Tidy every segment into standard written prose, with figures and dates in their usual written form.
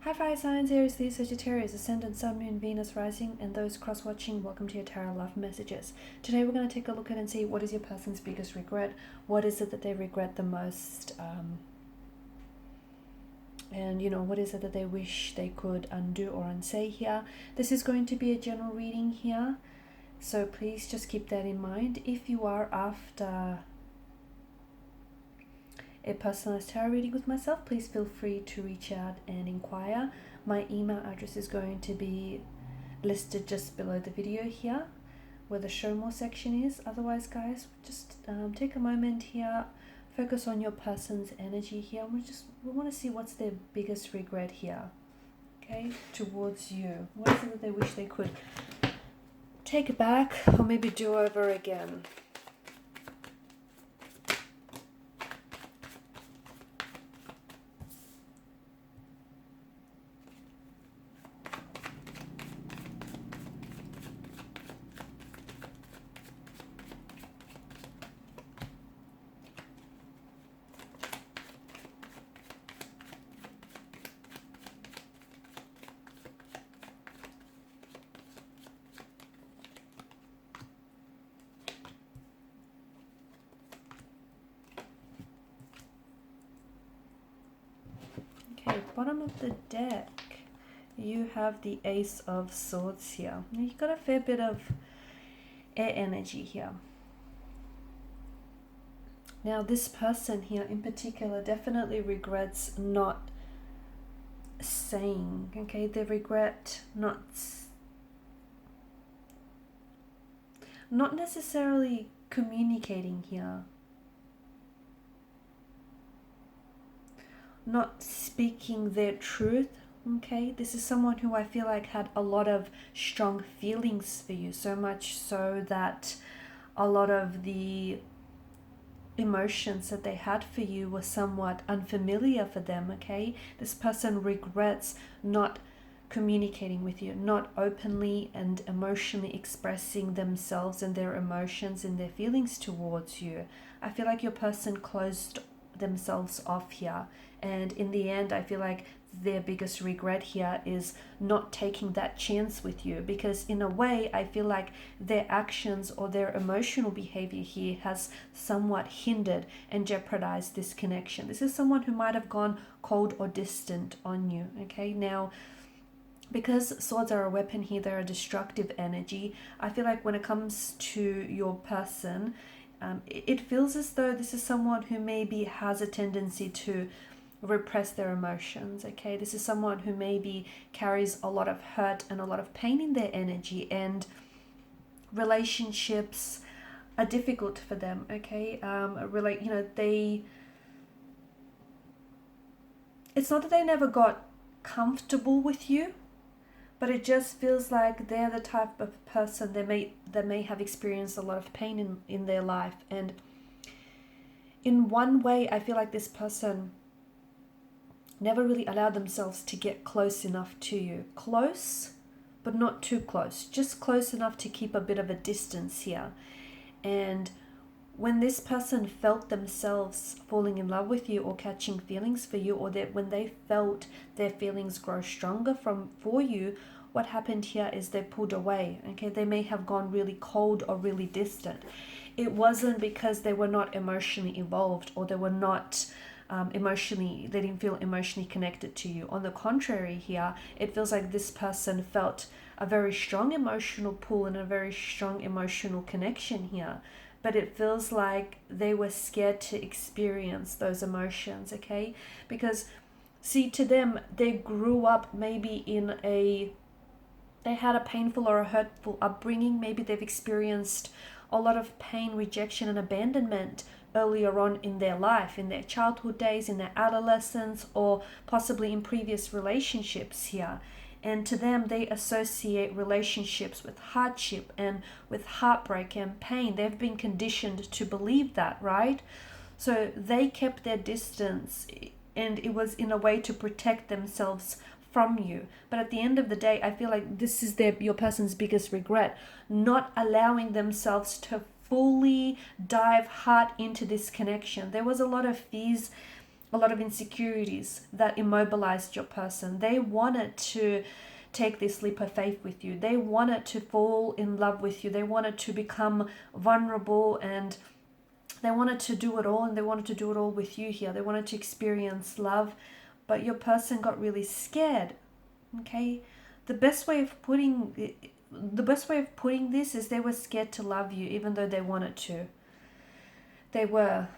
Hi Fire Signs, Aries, Leo, Sagittarius, Ascendant, Sun, Moon, Venus, Rising, and those cross-watching, welcome to your Tarot Love Messages. Today we're going to take a look at and see what is your person's biggest regret, what is it that they regret the most, and what is it that they wish they could undo or unsay here. This is going to be a general reading here, so please just keep that in mind. If you are after a personalized tarot reading with myself, please feel free to reach out and inquire. My email address is going to be listed just below the video here where the show more section is. Otherwise guys, just take a moment here, focus on your person's energy here. We want to see what's their biggest regret here, okay, towards you. What is it that they wish they could take back or maybe do over again? Okay, bottom of the deck, you have the Ace of Swords here. You've got a fair bit of air energy here. Now this person here in particular definitely regrets not saying, okay, they regret not necessarily communicating here. Not speaking their truth, okay? This is someone who I feel like had a lot of strong feelings for you, so much so that a lot of the emotions that they had for you were somewhat unfamiliar for them, okay? This person regrets not communicating with you, not openly and emotionally expressing themselves and their emotions and their feelings towards you. I feel like your person closed themselves off here, and in the end I feel like their biggest regret here is not taking that chance with you, because in a way I feel like their actions or their emotional behavior here has somewhat hindered and jeopardized this connection. This is someone who might have gone cold or distant on you, okay? Now because swords are a weapon here, they're a destructive energy. I feel like when it comes to your person, it feels as though this is someone who maybe has a tendency to repress their emotions, okay? This is someone who maybe carries a lot of hurt and a lot of pain in their energy, and relationships are difficult for them, okay? It's not that they never got comfortable with you, but it just feels like they're the type of person that may have experienced a lot of pain in their life. And in one way, I feel like this person never really allowed themselves to get close enough to you. Close, but not too close. Just close enough to keep a bit of a distance here. And when this person felt themselves falling in love with you or catching feelings for you, or that when they felt their feelings grow stronger for you, what happened here is they pulled away, okay? They may have gone really cold or really distant. It wasn't because they were not emotionally involved, or they were not they didn't feel emotionally connected to you. On the contrary here, it feels like this person felt a very strong emotional pull and a very strong emotional connection here. But it feels like they were scared to experience those emotions, okay? Because, see, to them, they grew up maybe they had a painful or a hurtful upbringing. Maybe they've experienced a lot of pain, rejection, and abandonment earlier on in their life, in their childhood days, in their adolescence, or possibly in previous relationships here. And to them, they associate relationships with hardship and with heartbreak and pain. They've been conditioned to believe that, right? So they kept their distance, and it was in a way to protect themselves from you. But at the end of the day, I feel like this is your person's biggest regret, not allowing themselves to fully dive hard into this connection. There was a lot of fears a lot of insecurities that immobilized your person. They wanted to take this leap of faith with you. They wanted to fall in love with you. They wanted to become vulnerable, and they wanted to do it all, and they wanted to do it all with you here. They wanted to experience love, but your person got really scared. Okay? The best way of putting this is they were scared to love you even though they wanted to. They were.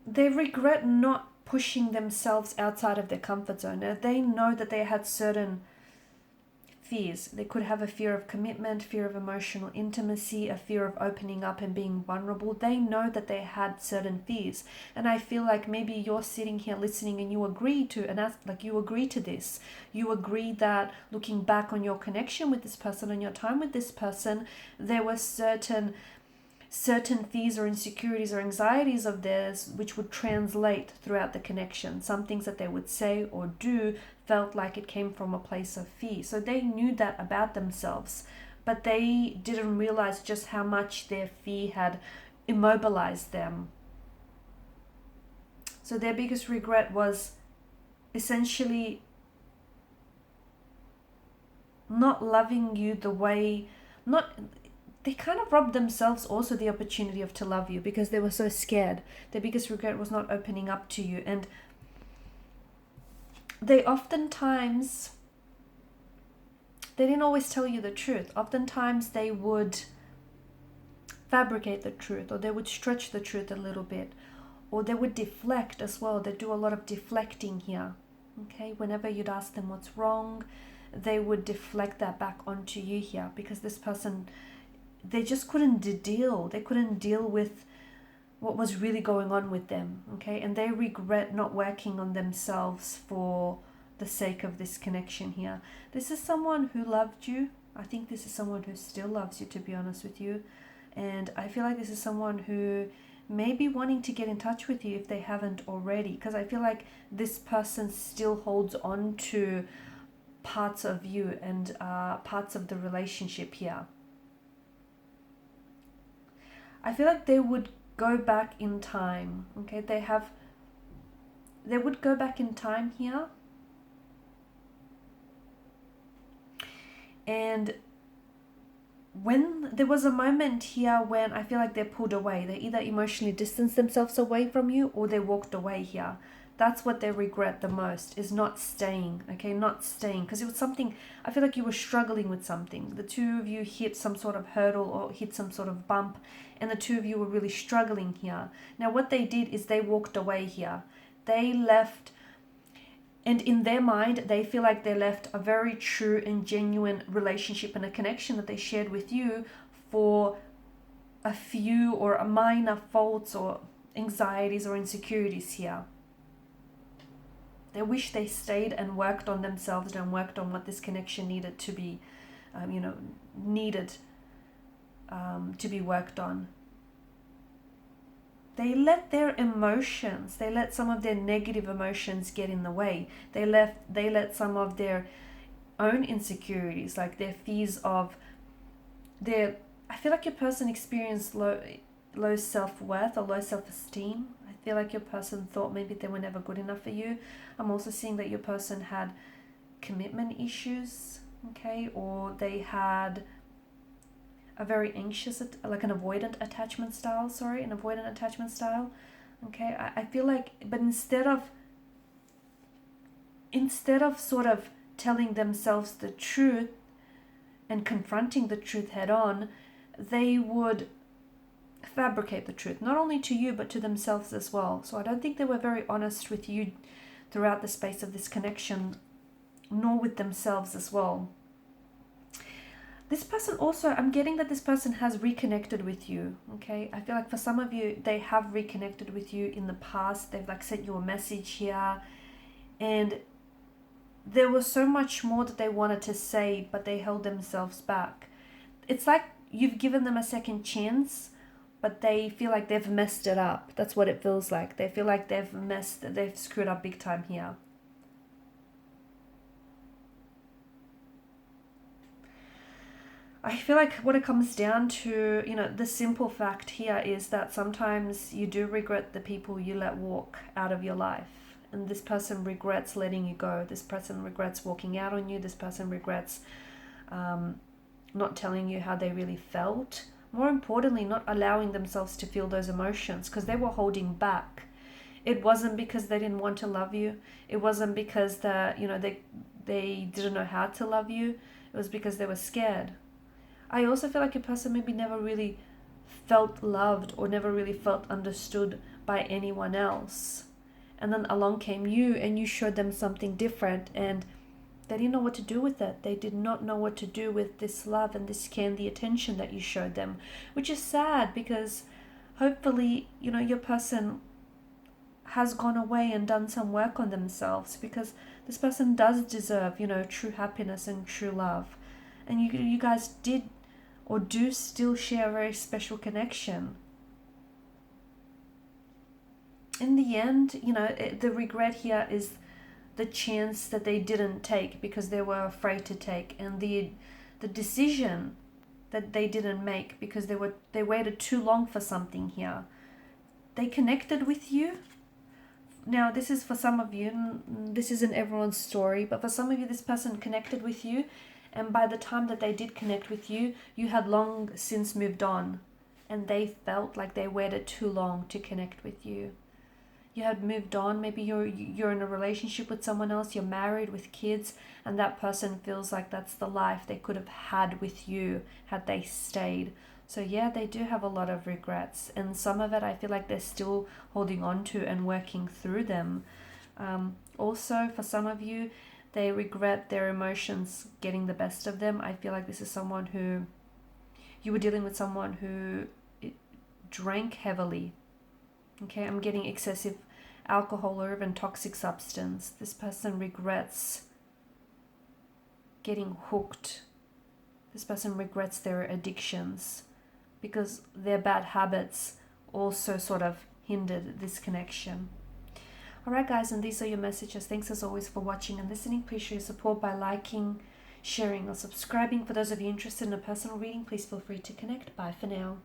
They regret not pushing themselves outside of their comfort zone. Now, they know that they had certain fears. They could have a fear of commitment, fear of emotional intimacy, a fear of opening up and being vulnerable. They know that they had certain fears. And I feel like maybe you're sitting here listening and you agree to, and you agree to this. You agree that looking back on your connection with this person and your time with this person, there were certain fears or insecurities or anxieties of theirs which would translate throughout the connection. Some things that they would say or do felt like it came from a place of fear. So they knew that about themselves, but they didn't realize just how much their fear had immobilized them. So their biggest regret was essentially not loving you the way, they kind of robbed themselves also the opportunity to love you because they were so scared. Their biggest regret was not opening up to you. And they didn't always tell you the truth. Oftentimes they would fabricate the truth, or they would stretch the truth a little bit, or they would deflect as well. They do a lot of deflecting here. Okay, whenever you'd ask them what's wrong, they would deflect that back onto you here because this person, they just couldn't deal. They couldn't deal with what was really going on with them, okay? And they regret not working on themselves for the sake of this connection here. This is someone who loved you. I think this is someone who still loves you, to be honest with you. And I feel like this is someone who may be wanting to get in touch with you if they haven't already, because I feel like this person still holds on to parts of you and parts of the relationship here. I feel like they would go back in time, okay? They would go back in time here. And when there was a moment here when I feel like they pulled away, they either emotionally distanced themselves away from you or they walked away here. That's what they regret the most, is not staying, okay? Not staying, because it was something, I feel like you were struggling with something. The two of you hit some sort of hurdle or hit some sort of bump, and the two of you were really struggling here. Now, what they did is they walked away here. They left, and in their mind, they feel like they left a very true and genuine relationship and a connection that they shared with you for a few or a minor faults or anxieties or insecurities here. They wish they stayed and worked on themselves and worked on what this connection needed to be, to be worked on. They let their emotions, they let some of their negative emotions get in the way. They let some of their own insecurities, like their fears of I feel like your person experienced low self-worth or low self-esteem. I feel like your person thought maybe they were never good enough for you. I'm also seeing that your person had commitment issues, okay, or they had a very anxious, like an avoidant attachment style, okay. I feel like, but instead of sort of telling themselves the truth and confronting the truth head on, they would fabricate the truth, not only to you but to themselves as well. So I don't think they were very honest with you throughout the space of this connection, nor with themselves as well. This person also, I'm getting that this person has reconnected with you, okay? I feel like for some of you, they have reconnected with you in the past. They've like sent you a message here, and there was so much more that they wanted to say, but they held themselves back. It's like you've given them a second chance, but they feel like they've messed it up. That's what it feels like. They feel like they've screwed up big time here. I feel like what it comes down to, the simple fact here is that sometimes you do regret the people you let walk out of your life. And this person regrets letting you go. This person regrets walking out on you. This person regrets not telling you how they really felt. More importantly, not allowing themselves to feel those emotions because they were holding back. It wasn't because they didn't want to love you. It wasn't because they didn't know how to love you. It was because they were scared. I also feel like a person maybe never really felt loved or never really felt understood by anyone else. And then along came you and you showed them something different and they didn't know what to do with it. They did not know what to do with this love and this care and the attention that you showed them, which is sad because hopefully, your person has gone away and done some work on themselves because this person does deserve, true happiness and true love. And you guys did or do still share a very special connection. In the end, the regret here is the chance that they didn't take because they were afraid to take, and the decision that they didn't make because they waited too long for something here. They connected with you. Now, this is for some of you, this isn't everyone's story, but for some of you, this person connected with you, and by the time that they did connect with you, you had long since moved on, and they felt like they waited too long to connect with you. You had moved on, maybe you're in a relationship with someone else, you're married with kids, and that person feels like that's the life they could have had with you had they stayed. So yeah, they do have a lot of regrets, and some of it I feel like they're still holding on to and working through them. Also, for some of you, they regret their emotions getting the best of them. I feel like this is someone who, you were dealing with someone who drank heavily. Okay, I'm getting excessive alcohol or even toxic substance. This person regrets getting hooked. This person regrets their addictions because their bad habits also sort of hindered this connection. Alright guys, and these are your messages. Thanks as always for watching and listening. Please show your support by liking, sharing or subscribing. For those of you interested in a personal reading, please feel free to connect. Bye for now.